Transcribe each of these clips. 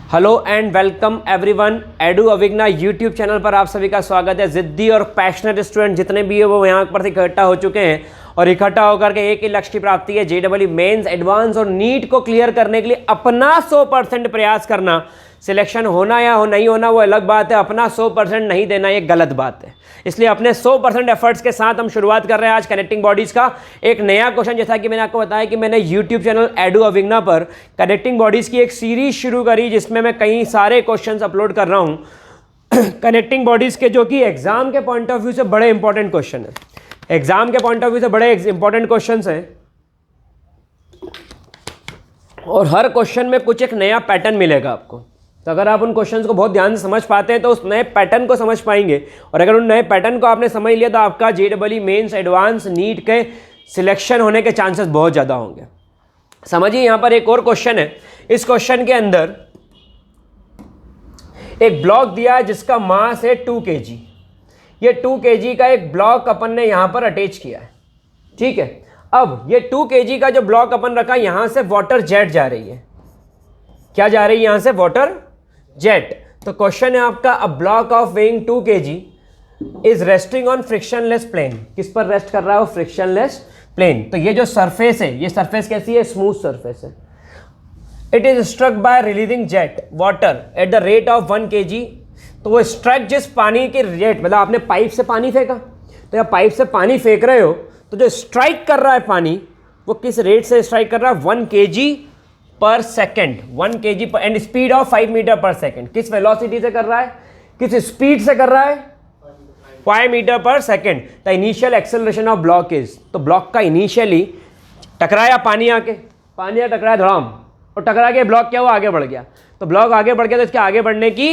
Hello and welcome everyone. Edu Avigna YouTube channel पर आप सभी का स्वागत है। जिद्दी और पैशनेट स्टूडेंट जितने भी है वो यहाँ पर इकट्ठा हो चुके हैं और इकट्ठा होकर के एक ही लक्ष्य की प्राप्ति है, जेईई मेंस, एडवांस और नीट को क्लियर करने के लिए अपना 100% प्रयास करना। सिलेक्शन होना या नहीं होना वो अलग बात है, अपना 100% नहीं देना ये गलत बात है। इसलिए अपने 100% एफर्ट्स के साथ हम शुरुआत कर रहे हैं आज कनेक्टिंग बॉडीज़ का एक नया क्वेश्चन। जैसा कि मैंने आपको बताया कि मैंने यूट्यूब चैनल एडू अविग्ना पर कनेक्टिंग बॉडीज़ की एक सीरीज शुरू करी जिसमें मैं कई सारे क्वेश्चंस अपलोड कर रहा हूँ कनेक्टिंग बॉडीज़ के, जो कि एग्जाम के पॉइंट ऑफ व्यू से बड़े इंपॉर्टेंट क्वेश्चन है। एग्जाम के पॉइंट ऑफ व्यू से बड़े इंपॉर्टेंट क्वेश्चन हैं और हर क्वेश्चन में कुछ एक नया पैटर्न मिलेगा आपको। तो अगर आप उन क्वेश्चंस को बहुत ध्यान से समझ पाते हैं तो उस नए पैटर्न को समझ पाएंगे, और अगर उन नए पैटर्न को आपने समझ लिया तो आपका जेईई मेंस, एडवांस, नीट के सिलेक्शन होने के चांसेस बहुत ज़्यादा होंगे। समझिए यहाँ पर एक और क्वेश्चन है। इस क्वेश्चन के अंदर एक ब्लॉक दिया है जिसका मास है 2 kg। ये 2 kg का एक ब्लॉक अपन ने यहाँ पर अटैच किया है, ठीक है। अब ये 2 kg का जो ब्लॉक अपन रखा, यहाँ से वाटर जेट जा रही है। क्या जा रही है? यहाँ से वाटर जेट। तो क्वेश्चन है आपका, a block of weighing 2 kg is resting on frictionless plane. किस पर रेस्ट कर रहा है वो? Frictionless plane. तो ये जो सरफेस है, ये सरफेस कैसी है? स्मूथ सरफेस है। It is struck by releasing jet water at the rate of 1 kg। तो वो स्ट्रक जिस पानी के रेट, मतलब आपने पाइप से पानी फेंका, तो या पाइप से पानी फेंक रहे हो तो जो स्ट्राइक कर रहा है पानी वो किस रेट से स्ट्राइक कर रहा है? 1 kg पर सेकेंड। 1 kg पर and speed of 5 metre per second. किस वेलोसिटी से कर रहा है? किस स्पीड से कर रहा है? 5 metre per second. The initial acceleration of block is, तो ब्लॉक का इनिशियली टकराया पानी आके, पानी टकराया धड़ाम, और टकरा के ब्लॉक क्या हुआ? आगे बढ़ गया। तो ब्लॉक आगे बढ़ गया तो इसके आगे बढ़ने की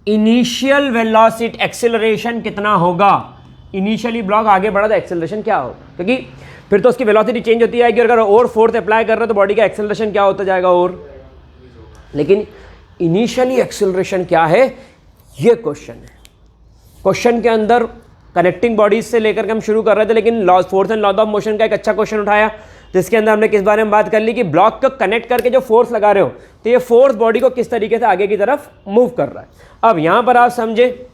इनिशियल वेलोसिटी, एक्सेलरेशन कितना होगा? इनिशियली ब्लॉक आगे बढ़ा तो एक्सेलरेशन क्या होगा? क्योंकि फिर तो उसकी वेलोसिटी चेंज होती है कि अगर और फोर्स अप्लाई कर रहे हो तो बॉडी का एक्सेलरेशन क्या होता जाएगा? और लेकिन इनिशियली एक्सेलरेशन क्या है, ये क्वेश्चन है। क्वेश्चन के अंदर कनेक्टिंग बॉडीज से लेकर के हम शुरू कर रहे थे, लेकिन law force and law of motion का एक अच्छा क्वेश्चन उठाया जिसके अंदर हमने किस बारे में बात कर ली कि ब्लॉक को कनेक्ट करके जो फोर्स लगा रहे हो तो ये फोर्स बॉडी को किस तरीके से आगे की तरफ मूव कर रहा है। अब यहां पर आप समझे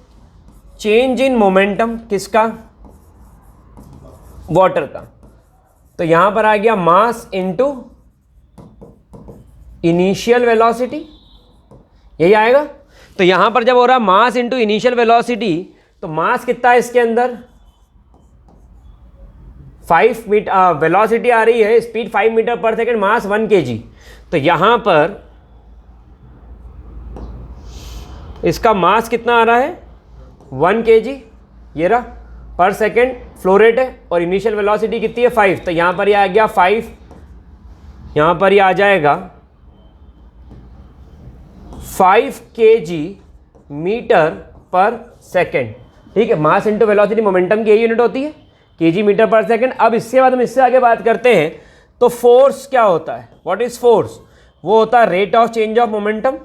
चेंज इन मोमेंटम किसका? वाटर का। तो यहां पर आ गया मास इनटू इनिशियल वेलोसिटी, यही आएगा। तो यहां पर जब हो रहा मास इनटू इनिशियल वेलोसिटी, तो मास कितना है इसके अंदर? 5 मीटर। वेलोसिटी आ रही है, स्पीड 5 मीटर पर सेकेंड, मास 1 kg। तो यहां पर इसका मास कितना आ रहा है? 1 kg, ये रहा, पर सेकेंड फ्लो रेट है, और इनिशियल वेलोसिटी कितनी है? 5। तो यहाँ पर ये आ गया 5, यहाँ पर ये आ जाएगा 5 kg मीटर पर सेकेंड, ठीक है। मास इंटू वेलोसिटी मोमेंटम की यही यूनिट होती है, kg मीटर पर सेकेंड। अब इसके बाद हम इससे आगे बात करते हैं तो फोर्स क्या होता है? What is force? वो होता है rate of change of momentum,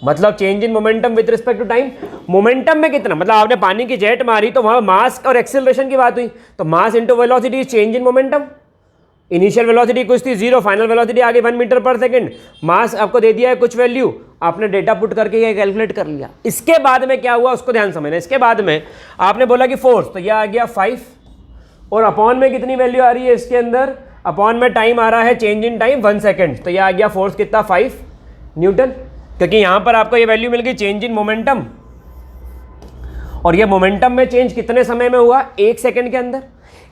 मतलब change in momentum with respect to time. Momentum में कितना, मतलब आपने पानी की जेट मारी तो वहां मास और एक्सेलरेशन की बात हुई, तो mass into velocity is change in momentum. Initial velocity कुछ थी 0, फाइनल वेलोसिटी आ गई 1 मीटर पर सेकंड। मास आपको दे दिया है कुछ वैल्यू, आपने डेटा पुट करके ये कैलकुलेट कर लिया। इसके बाद में क्या हुआ उसको ध्यान समझना। इसके बाद में आपने बोला कि फोर्स, तो यह आ गया 5, और अपॉन में कितनी वैल्यू आ रही है इसके अंदर? अपॉन में टाइम आ रहा है चेंज इन टाइम 1 सेकेंड। तो यह आ गया फोर्स कितना? 5 न्यूटन, क्योंकि यहां पर आपको ये वैल्यू मिल गई चेंज इन मोमेंटम, और ये मोमेंटम में चेंज कितने समय में हुआ? 1 सेकंड के अंदर।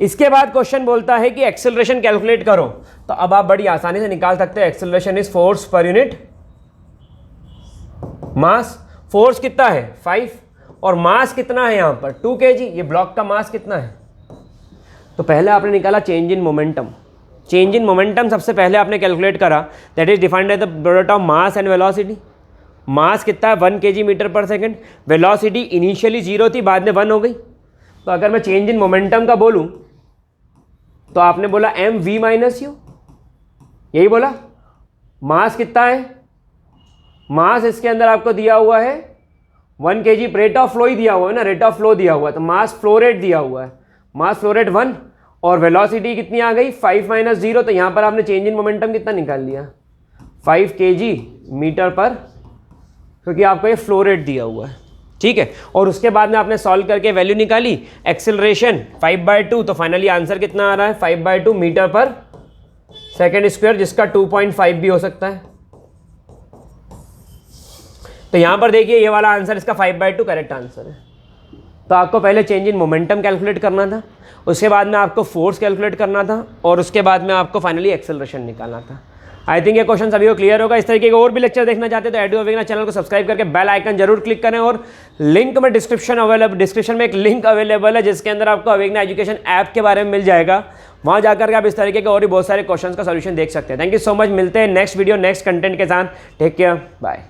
इसके बाद क्वेश्चन बोलता है कि एक्सेलरेशन कैलकुलेट करो, तो अब आप बड़ी आसानी से निकाल सकते हैं। Acceleration is force per unit mass. Force कितना है? 5, और मास कितना है यहाँ पर? 2 kg। ये ब्लॉक का मास कितना है? तो पहले आपने निकाला change in momentum. Change in momentum सबसे पहले आपने कैलकुलेट करा, that is defined as the product of mass and velocity. Mass कितना है? 1 kg metre per second. Velocity initially 0 थी, बाद में 1 हो गई। तो अगर मैं चेंज इन मोमेंटम का बोलूं तो आपने बोला mv माइनस यू, यही बोला। मास कितना है? मास इसके अंदर आपको दिया हुआ है 1 kg। रेट ऑफ फ्लो ही दिया हुआ है ना, रेट ऑफ फ्लो दिया हुआ है, तो मास फ्लो रेट दिया हुआ है, मास फ्लो रेट 1, और वेलोसिटी कितनी आ गई? 5 माइनस 0। तो यहां पर आपने चेंज इन मोमेंटम कितना निकाल लिया? 5 kg मीटर पर क्योंकि आपको ये फ्लो रेट दिया हुआ है, ठीक है। और उसके बाद में आपने सॉल्व करके वैल्यू निकाली, एक्सेलरेशन 5/2, तो फाइनली आंसर कितना आ रहा है 5/2 मीटर पर सेकेंड स्क्वायर, जिसका 2.5 भी हो सकता है। तो यहां पर देखिए ये वाला आंसर इसका 5/2 करेक्ट आंसर है। तो आपको पहले चेंज इन मोमेंटम कैलकुलेट करना था, उसके बाद में आपको फोर्स कैलकुलेट करना था, और उसके बाद में आपको फाइनली एक्सेलरेशन निकालना था। आई थिंक ये क्वेश्चन सभी को क्लियर होगा। इस तरीके के और भी लेक्चर देखना चाहते हैं तो एडू अवेगना चैनल को सब्सक्राइब करके बेल आइकन जरूर क्लिक करें, और लिंक में डिस्क्रिप्शन में एक लिंक अवेलेबल है जिसके अंदर आपको अवेगना एजुकेशन ऐप के बारे में मिल जाएगा। वहाँ जाकर के आप इस तरीके के और भी बहुत सारे क्वेश्चन का सोल्यूशन देख सकते हैं। थैंक यू सो मच, मिलते हैं नेक्स्ट वीडियो नेक्स्ट कंटेंट के साथ। Take care, bye.